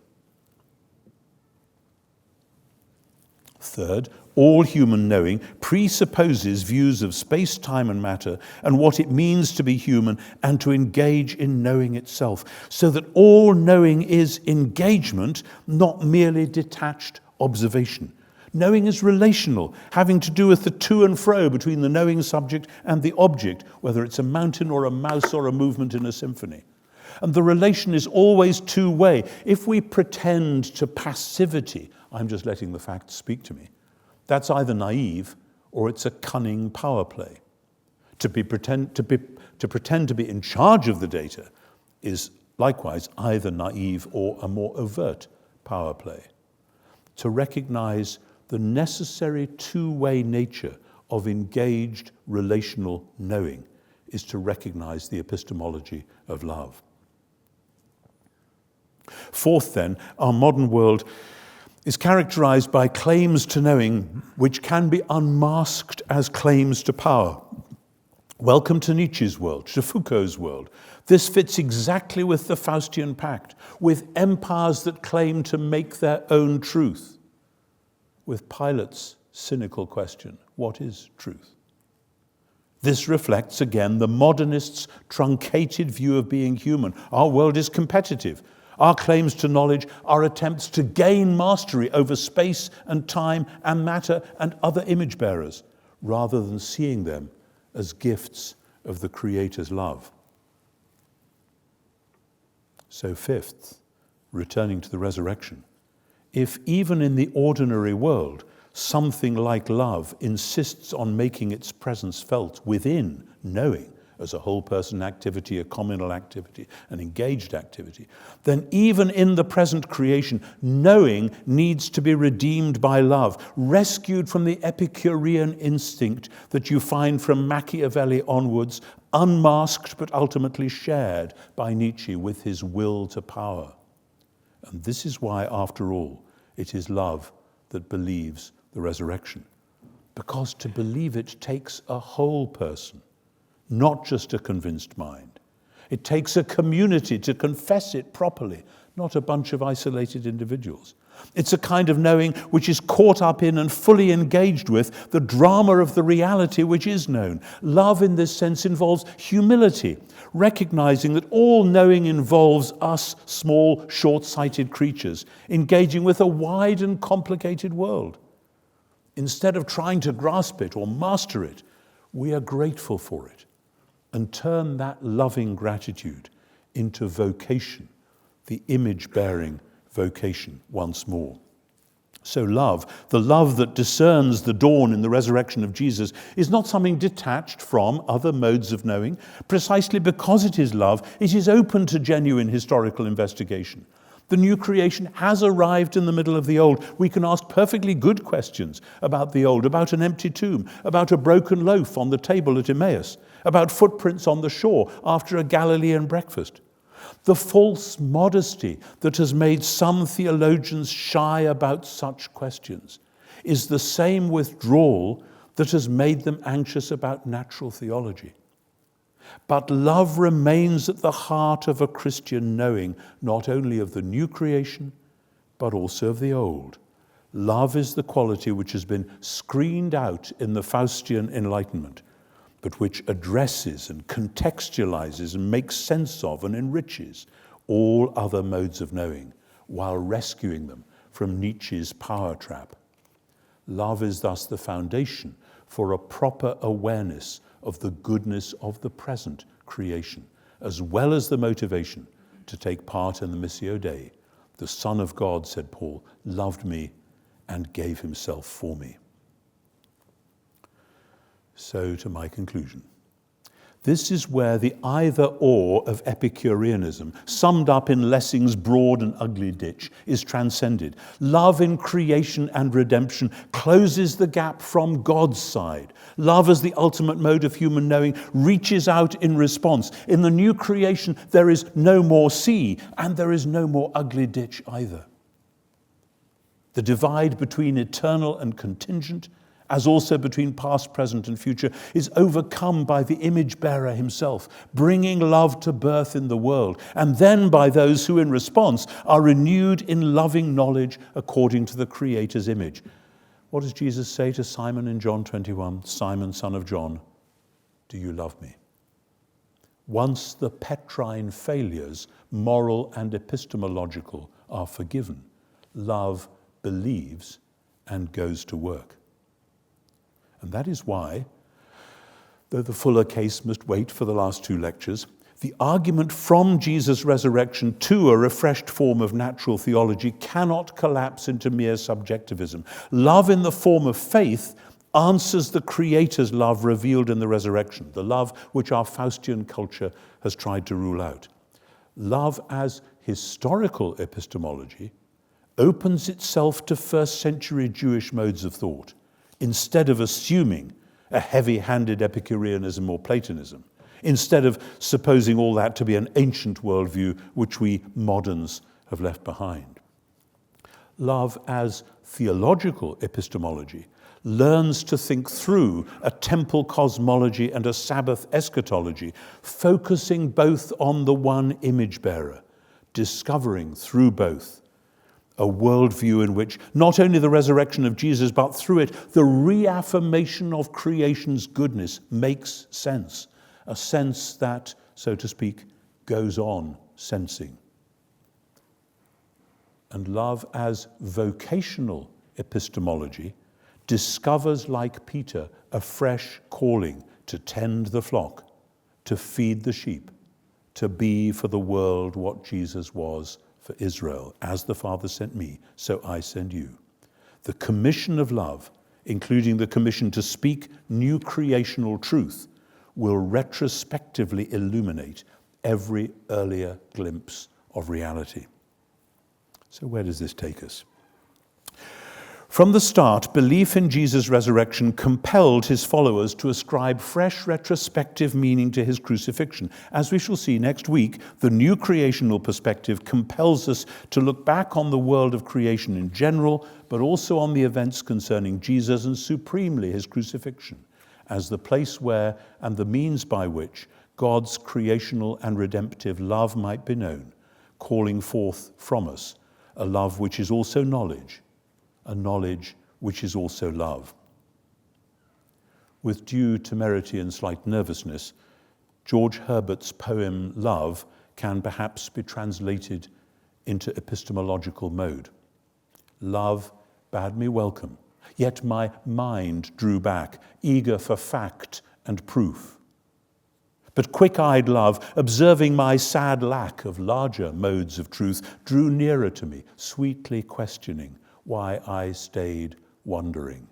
Third, all human knowing presupposes views of space, time, and matter, and what it means to be human and to engage in knowing itself, so that all knowing is engagement, not merely detached observation. Knowing is relational, having to do with the to and fro between the knowing subject and the object, whether it's a mountain or a mouse or a movement in a symphony. And the relation is always two-way. If we pretend to passivity, I'm just letting the facts speak to me, that's either naive or it's a cunning power play. To pretend to be in charge of the data is likewise either naive or a more overt power play. To recognize the necessary two-way nature of engaged relational knowing is to recognize the epistemology of love. Fourth, then, our modern world is characterized by claims to knowing which can be unmasked as claims to power. Welcome to Nietzsche's world, to Foucault's world. This fits exactly with the Faustian Pact, with empires that claim to make their own truth. With Pilate's cynical question, what is truth? This reflects, again, the modernists' truncated view of being human. Our world is competitive. Our claims to knowledge are attempts to gain mastery over space and time and matter and other image bearers, rather than seeing them as gifts of the Creator's love. So fifth, returning to the resurrection, if even in the ordinary world something like love insists on making its presence felt within knowing, as a whole person activity, a communal activity, an engaged activity, then even in the present creation, knowing needs to be redeemed by love, rescued from the Epicurean instinct that you find from Machiavelli onwards, unmasked but ultimately shared by Nietzsche with his will to power. And this is why, after all, it is love that believes the resurrection. Because to believe it takes a whole person, not just a convinced mind. It takes a community to confess it properly, not a bunch of isolated individuals. It's a kind of knowing which is caught up in and fully engaged with the drama of the reality which is known. Love in this sense involves humility, recognizing that all knowing involves us small, short-sighted creatures, engaging with a wide and complicated world. Instead of trying to grasp it or master it, we are grateful for it and turn that loving gratitude into vocation, the image-bearing vocation once more. So love, the love that discerns the dawn in the resurrection of Jesus, is not something detached from other modes of knowing. Precisely because it is love, it is open to genuine historical investigation. The new creation has arrived in the middle of the old. We can ask perfectly good questions about the old, about an empty tomb, about a broken loaf on the table at Emmaus, about footprints on the shore after a Galilean breakfast. The false modesty that has made some theologians shy about such questions is the same withdrawal that has made them anxious about natural theology. But love remains at the heart of a Christian knowing, not only of the new creation, but also of the old. Love is the quality which has been screened out in the Faustian Enlightenment, but which addresses and contextualizes and makes sense of and enriches all other modes of knowing, while rescuing them from Nietzsche's power trap. Love is thus the foundation for a proper awareness of the goodness of the present creation, as well as the motivation to take part in the Missio Dei. The Son of God, said Paul, loved me and gave himself for me. So to my conclusion. This is where the either-or of Epicureanism, summed up in Lessing's broad and ugly ditch, is transcended. Love in creation and redemption closes the gap from God's side. Love as the ultimate mode of human knowing reaches out in response. In the new creation, there is no more sea, and there is no more ugly ditch either. The divide between eternal and contingent, as also between past, present, and future, is overcome by the image bearer himself, bringing love to birth in the world, and then by those who in response are renewed in loving knowledge according to the Creator's image. What does Jesus say to Simon in John 21? Simon, son of John, do you love me? Once the Petrine failures, moral and epistemological, are forgiven, love believes and goes to work. And that is why, though the fuller case must wait for the last two lectures, the argument from Jesus' resurrection to a refreshed form of natural theology cannot collapse into mere subjectivism. Love in the form of faith answers the Creator's love revealed in the resurrection, the love which our Faustian culture has tried to rule out. Love as historical epistemology opens itself to first-century Jewish modes of thought, instead of assuming a heavy-handed Epicureanism or Platonism, instead of supposing all that to be an ancient worldview which we moderns have left behind. Love as theological epistemology learns to think through a temple cosmology and a Sabbath eschatology, focusing both on the one image bearer, discovering through both a worldview in which not only the resurrection of Jesus, but through it, the reaffirmation of creation's goodness makes sense. A sense that, so to speak, goes on sensing. And love as vocational epistemology discovers, like Peter, a fresh calling to tend the flock, to feed the sheep, to be for the world what Jesus was for Israel. As the Father sent me, so I send you. The commission of love, including the commission to speak new creational truth, will retrospectively illuminate every earlier glimpse of reality. So where does this take us? From the start, belief in Jesus' resurrection compelled his followers to ascribe fresh retrospective meaning to his crucifixion. As we shall see next week, the new creational perspective compels us to look back on the world of creation in general, but also on the events concerning Jesus and supremely his crucifixion, as the place where and the means by which God's creational and redemptive love might be known, calling forth from us a love which is also knowledge, a knowledge which is also love. With due temerity and slight nervousness, George Herbert's poem Love can perhaps be translated into epistemological mode. Love bade me welcome, yet my mind drew back, eager for fact and proof. But quick-eyed love, observing my sad lack of larger modes of truth, drew nearer to me, sweetly questioning why I stayed wondering.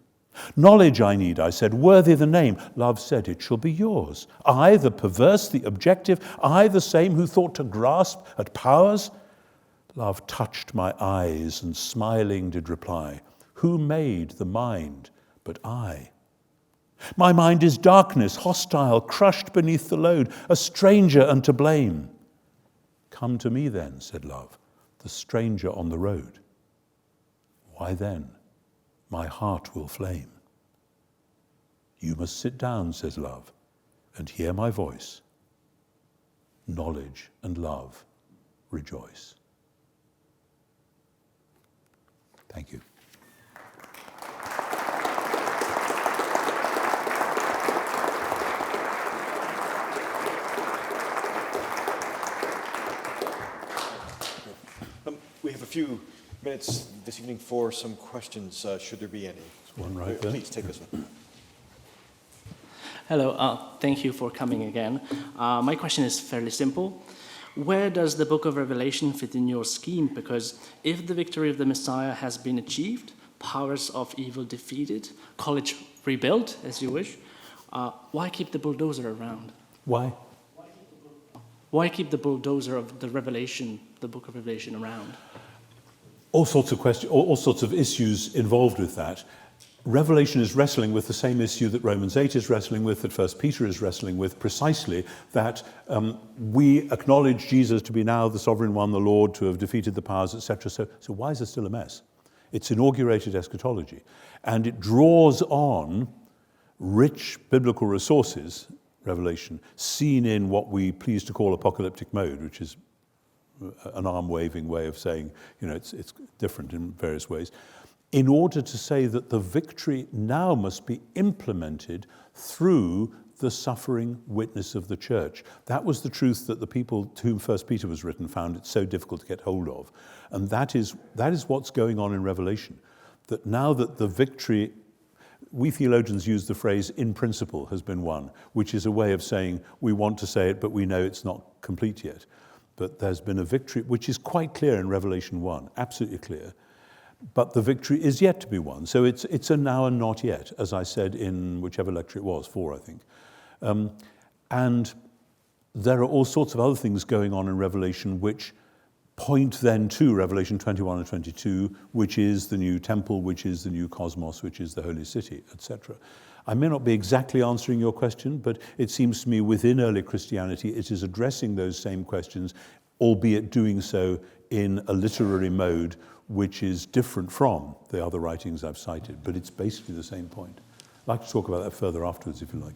Knowledge I need, I said, worthy the name. Love said, it shall be yours. I, the perverse, the objective, I, the same who thought to grasp at powers. Love touched my eyes and smiling did reply, who made the mind but I? My mind is darkness, hostile, crushed beneath the load, a stranger and to blame. Come to me then, said love, the stranger on the road. Why then, my heart will flame. You must sit down, says love, and hear my voice. Knowledge and love rejoice. Thank you. We have a few minutes this evening for some questions, should there be any. One right there. Please take this one. Hello, thank you for coming again. My question is fairly simple. Where does the book of Revelation fit in your scheme? Because if the victory of the Messiah has been achieved, powers of evil defeated, college rebuilt, as you wish, why keep the bulldozer around? Why? Why keep the bulldozer of the Revelation, the book of Revelation, around? All sorts of questions, all sorts of issues involved with that. Revelation is wrestling with the same issue that Romans 8 is wrestling with, that 1 Peter is wrestling with, precisely that we acknowledge Jesus to be now the sovereign one, the Lord, to have defeated the powers, etc. So why is it still a mess? It's inaugurated eschatology, and it draws on rich biblical resources, Revelation, seen in what we please to call apocalyptic mode, which is an arm-waving way of saying, it's different in various ways, in order to say that the victory now must be implemented through the suffering witness of the church. That was the truth that the people to whom 1 Peter was written found it so difficult to get hold of. And that is what's going on in Revelation. That now that the victory, we theologians use the phrase in principle has been won, which is a way of saying we want to say it, but we know it's not complete yet. But there's been a victory, which is quite clear in Revelation 1, absolutely clear. But the victory is yet to be won. So it's a now and not yet, as I said in whichever lecture it was, 4, I think. And there are all sorts of other things going on in Revelation which point then to Revelation 21 and 22, which is the new temple, which is the new cosmos, which is the holy city, etc. I may not be exactly answering your question, but it seems to me within early Christianity it is addressing those same questions, albeit doing so in a literary mode which is different from the other writings I've cited, but it's basically the same point. I'd like to talk about that further afterwards, if you like.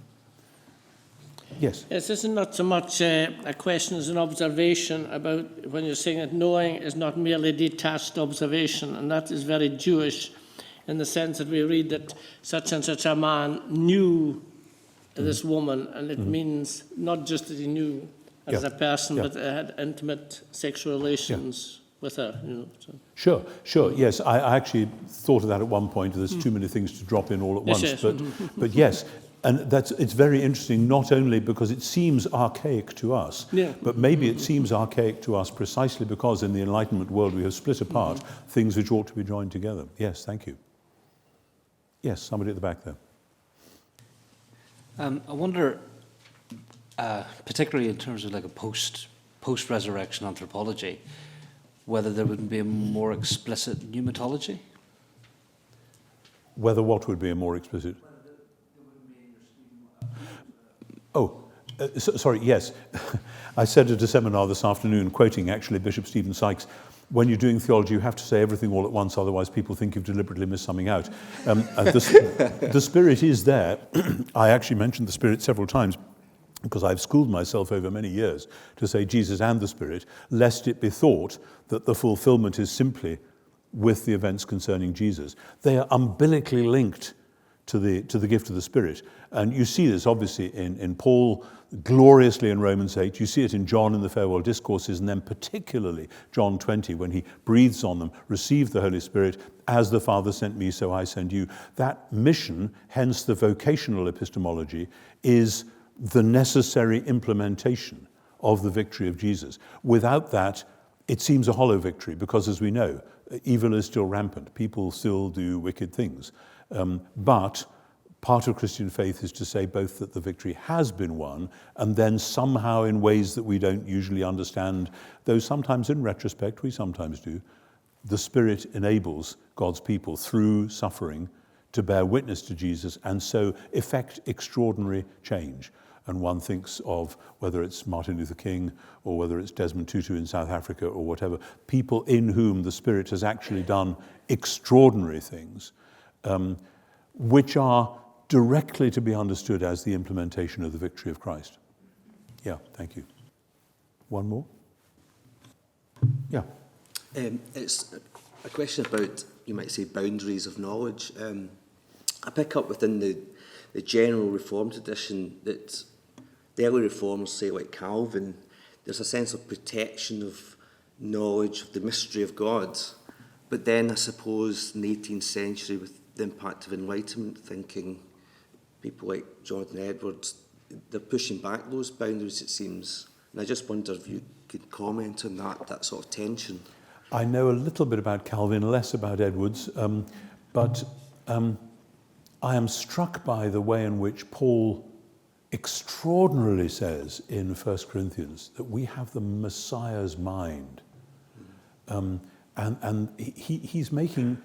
Yes? Yes, this is not so much a question as an observation about when you're saying that knowing is not merely detached observation, and that is very Jewish in the sense that we read that such and such a man knew this woman, and it means not just that he knew as a person, but had intimate sexual relations with her. So. Sure, yes. I actually thought of that at one point. There's too many things to drop in all at once. Yes. But yes, and it's very interesting, not only because it seems archaic to us, but maybe it seems archaic to us precisely because in the Enlightenment world we have split apart things which ought to be joined together. Yes, thank you. Yes, somebody at the back there. I wonder, particularly in terms of like a post-resurrection anthropology, whether there would be a more explicit pneumatology? Whether what would be a more explicit? Sorry, yes. I said at a seminar this afternoon, quoting actually Bishop Stephen Sykes, when you're doing theology, you have to say everything all at once, otherwise people think you've deliberately missed something out. The Spirit is there. I actually mentioned the Spirit several times because I've schooled myself over many years to say Jesus and the Spirit, lest it be thought that the fulfillment is simply with the events concerning Jesus. They are umbilically linked to the gift of the Spirit. And you see this obviously in Paul, gloriously in Romans 8. You see it in John in the farewell discourses, and then particularly John 20, when he breathes on them, receive the Holy Spirit, as the Father sent me, so I send you. That mission, hence the vocational epistemology, is the necessary implementation of the victory of Jesus. Without that, it seems a hollow victory, because as we know, evil is still rampant. People still do wicked things. But part of Christian faith is to say both that the victory has been won, and then somehow in ways that we don't usually understand, though sometimes in retrospect we sometimes do, the Spirit enables God's people through suffering to bear witness to Jesus and so effect extraordinary change. And one thinks of whether it's Martin Luther King or whether it's Desmond Tutu in South Africa or whatever, people in whom the Spirit has actually done extraordinary things, which are directly to be understood as the implementation of the victory of Christ. Yeah, thank you. One more? Yeah. It's a question about, you might say, boundaries of knowledge. I pick up within the general Reformed tradition that the early Reformers, say like Calvin, there's a sense of protection of knowledge of the mystery of God. But then I suppose in the 18th century, with the impact of Enlightenment thinking, people like Jonathan Edwards, they're pushing back those boundaries, it seems. And I just wonder if you could comment on that sort of tension. I know a little bit about Calvin, less about Edwards, but I am struck by the way in which Paul extraordinarily says in 1 Corinthians that we have the Messiah's mind. And he's making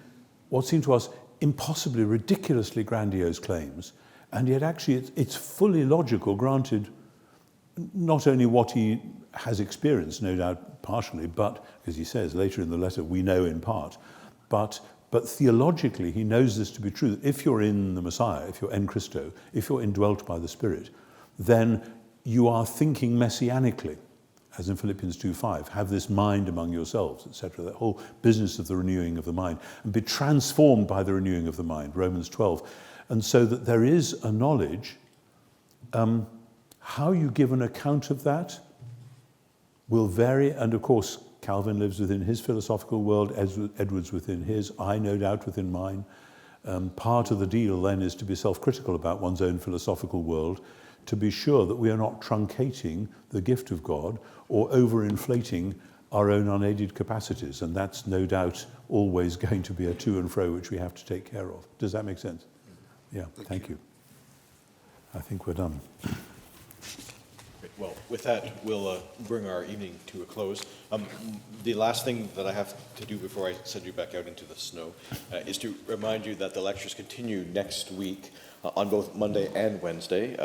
what seem to us impossibly, ridiculously grandiose claims, and yet actually it's fully logical, granted not only what he has experienced, no doubt partially, but, as he says later in the letter, we know in part, but theologically he knows this to be true. If you're in the Messiah, if you're en Christo, if you're indwelt by the Spirit, then you are thinking messianically, as in Philippians 2:5, have this mind among yourselves, etc. That whole business of the renewing of the mind, and be transformed by the renewing of the mind, Romans 12. And so that there is a knowledge. How you give an account of that will vary, and of course Calvin lives within his philosophical world, Edwards within his, I no doubt within mine. Part of the deal then is to be self-critical about one's own philosophical world, to be sure that we are not truncating the gift of God or overinflating our own unaided capacities, and that's no doubt always going to be a to and fro which we have to take care of. Does that make sense? Yeah, thank you. I think we're done. Well, with that, we'll bring our evening to a close. The last thing that I have to do before I send you back out into the snow is to remind you that the lectures continue next week on both Monday and Wednesday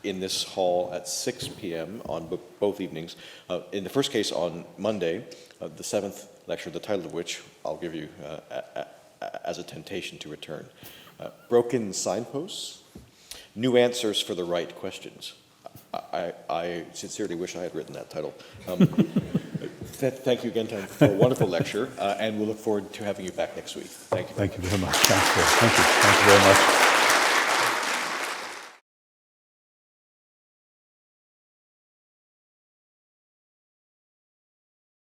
in this hall at 6 p.m. on both evenings. In the first case on Monday, the 7th lecture, the title of which I'll give you as a temptation to return. Broken Signposts, New Answers for the Right Questions. I sincerely wish I had written that title. Thank you again, Tom, for a wonderful lecture, and we'll look forward to having you back next week. Thank you. Thank you very much. Thank you very much.